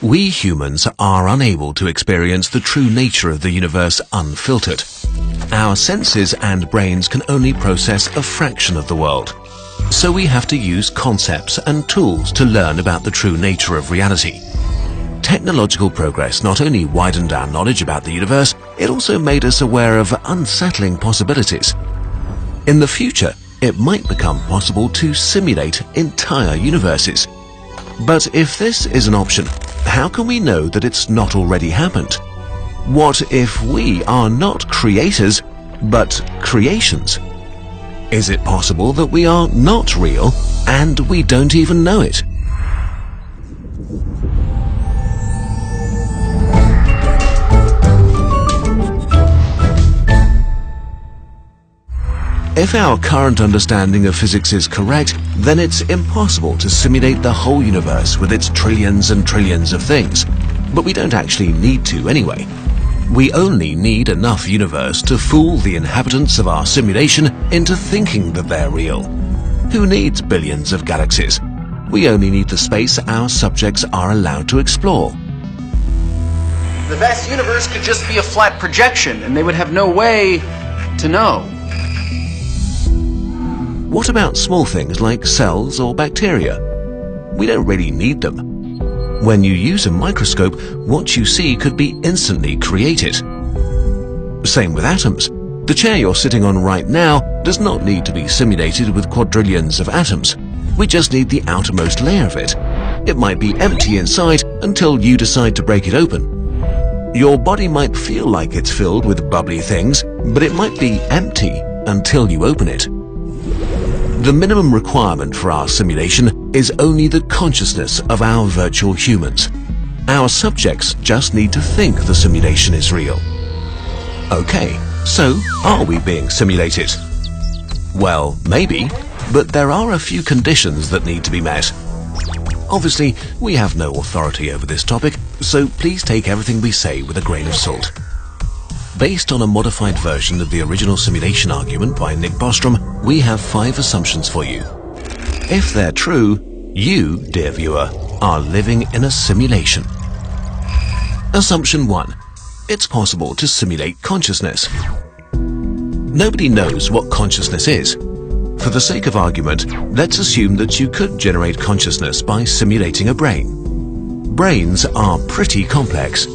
We humans are unable to experience the true nature of the universe unfiltered. Our senses and brains can only process a fraction of the world. So we have to use concepts and tools to learn about the true nature of reality. Technological progress not only widened our knowledge about the universe, it also made us aware of unsettling possibilities. In the future, it might become possible to simulate entire universes. But if this is an option, how can we know that it's not already happened? What if we are not creators, but creations? Is it possible that we are not real and we don't even know it? If our current understanding of physics is correct, then it's impossible to simulate the whole universe with its trillions and trillions of things. But we don't actually need to anyway. We only need enough universe to fool the inhabitants of our simulation into thinking that they're real. Who needs billions of galaxies? We only need the space our subjects are allowed to explore. The vast universe could just be a flat projection, and they would have no way to know. What about small things like cells or bacteria? We don't really need them. When you use a microscope, what you see could be instantly created. Same with atoms. The chair you're sitting on right now does not need to be simulated with quadrillions of atoms. We just need the outermost layer of it. It might be empty inside until you decide to break it open. Your body might feel like it's filled with bubbly things, but it might be empty until you open it. The minimum requirement for our simulation is only the consciousness of our virtual humans. Our subjects just need to think the simulation is real. Okay, so are we being simulated? Well, maybe, but there are a few conditions that need to be met. Obviously, we have no authority over this topic, so please take everything we say with a grain of salt. Based on a modified version of the original simulation argument by Nick Bostrom, we have 5 assumptions for you. If they're true, you, dear viewer, are living in a simulation. Assumption 1. It's possible to simulate consciousness. Nobody knows what consciousness is. For the sake of argument, let's assume that you could generate consciousness by simulating a brain. Brains are pretty complex.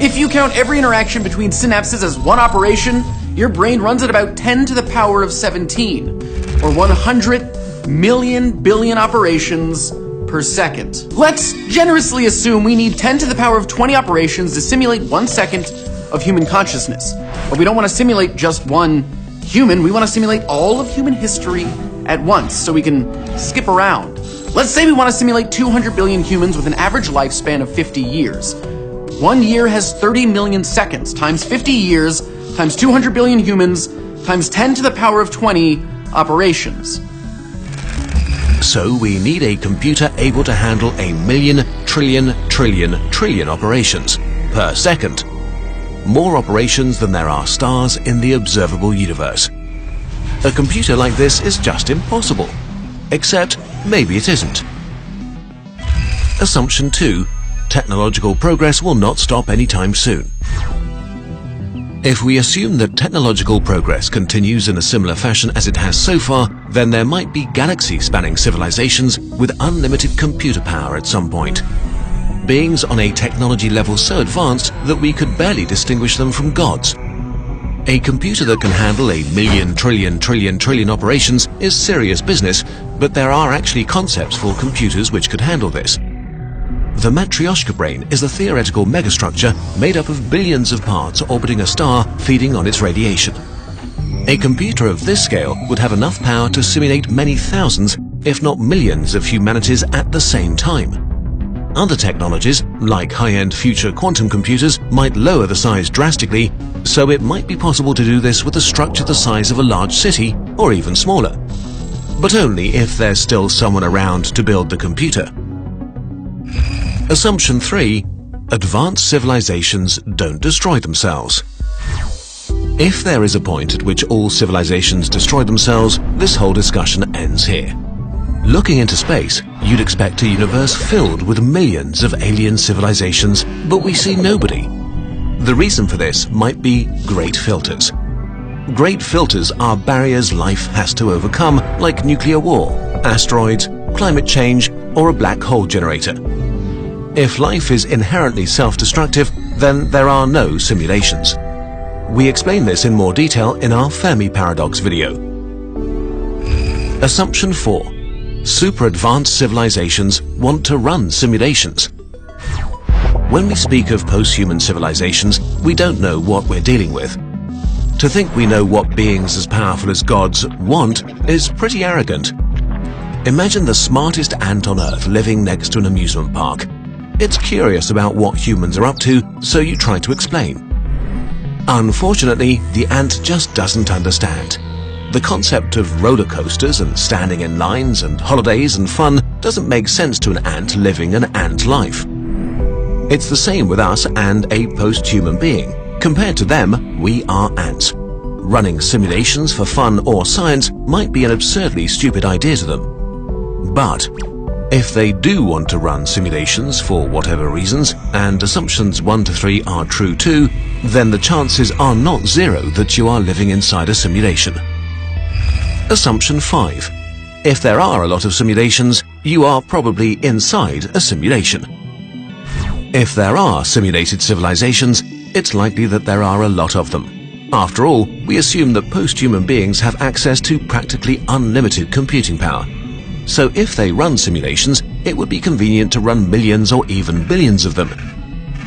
If you count every interaction between synapses as one operation, your brain runs at about 10 to the power of 17, or 100 million billion operations per second. Let's generously assume we need 10 to the power of 20 operations to simulate 1 second of human consciousness. But we don't want to simulate just one human, we want to simulate all of human history at once, so we can skip around. Let's say we want to simulate 200 billion humans with an average lifespan of 50 years. 1 year has 30 million seconds, times 50 years, times 200 billion humans, times 10 to the power of 20 operations. So we need a computer able to handle 1,000,000 trillion operations per second. More operations than there are stars in the observable universe. A computer like this is just impossible. Except maybe it isn't. Assumption 2. Technological progress will not stop anytime soon. If we assume that technological progress continues in a similar fashion as it has so far, then there might be galaxy-spanning civilizations with unlimited computer power at some point. Beings on a technology level so advanced that we could barely distinguish them from gods. A computer that can handle 1,000,000 trillion operations is serious business, but there are actually concepts for computers which could handle this. The Matryoshka brain is a theoretical megastructure made up of billions of parts orbiting a star feeding on its radiation. A computer of this scale would have enough power to simulate many thousands, if not millions, of humanities at the same time. Other technologies, like high-end future quantum computers, might lower the size drastically, so it might be possible to do this with a structure the size of a large city, or even smaller. But only if there's still someone around to build the computer. Assumption 3. Advanced civilizations don't destroy themselves. If there is a point at which all civilizations destroy themselves, this whole discussion ends here. Looking into space, You'd expect a universe filled with millions of alien civilizations, but we see nobody. The reason for this might be great filters. Great filters are barriers life has to overcome, like nuclear war, asteroids, climate change, or a black hole generator. If life is inherently self-destructive, then there are no simulations. We explain this in more detail in our Fermi Paradox video. Assumption 4. Super advanced civilizations want to run simulations. When we speak of post-human civilizations, we don't know what we're dealing with. To think we know what beings as powerful as gods want is pretty arrogant. Imagine the smartest ant on Earth living next to an amusement park. It's curious about what humans are up to, so you try to explain. Unfortunately, the ant just doesn't understand. The concept of roller coasters and standing in lines and holidays and fun doesn't make sense to an ant living an ant life. It's the same with us and a post-human being. Compared to them, we are ants. Running simulations for fun or science might be an absurdly stupid idea to them. But if they do want to run simulations for whatever reasons, and assumptions 1 to 3 are true too, then the chances are not zero that you are living inside a simulation. Assumption 5. If there are a lot of simulations, you are probably inside a simulation. If there are simulated civilizations, it's likely that there are a lot of them. After all, we assume that post-human beings have access to practically unlimited computing power. So if they run simulations, it would be convenient to run millions or even billions of them.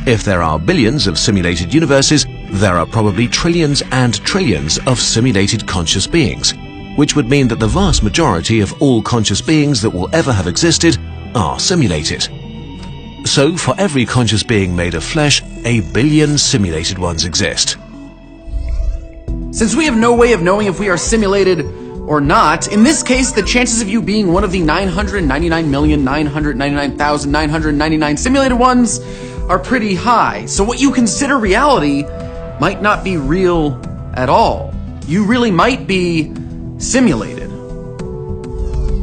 If there are billions of simulated universes, there are probably trillions and trillions of simulated conscious beings, which would mean that the vast majority of all conscious beings that will ever have existed are simulated. So for every conscious being made of flesh, a billion simulated ones exist. Since we have no way of knowing if we are simulated or not, in this case, the chances of you being one of the 999,999,999 simulated ones are pretty high. So what you consider reality might not be real at all. You really might be simulated.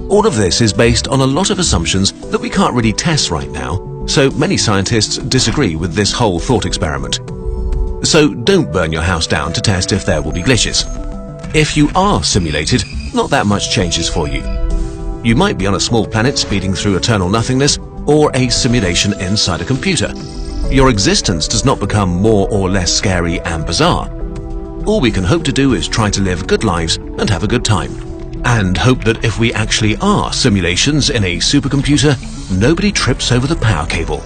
All of this is based on a lot of assumptions that we can't really test right now, so many scientists disagree with this whole thought experiment. So don't burn your house down to test if there will be glitches. If you are simulated, not that much changes for you. You might be on a small planet speeding through eternal nothingness, or a simulation inside a computer. Your existence does not become more or less scary and bizarre. All we can hope to do is try to live good lives and have a good time. And hope that if we actually are simulations in a supercomputer, nobody trips over the power cable.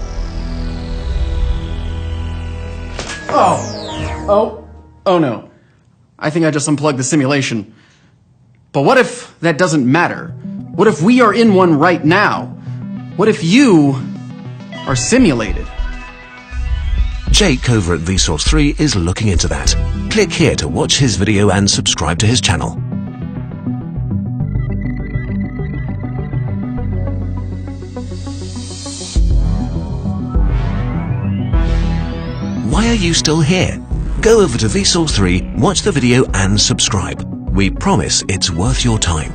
Oh no. I think I just unplugged the simulation. But what if that doesn't matter? What if we are in one right now? What if you are simulated? Jake over at Vsauce 3 is looking into that. Click here to watch his video and subscribe to his channel. Why are you still here? Go over to Vsauce 3, watch the video and subscribe. We promise it's worth your time.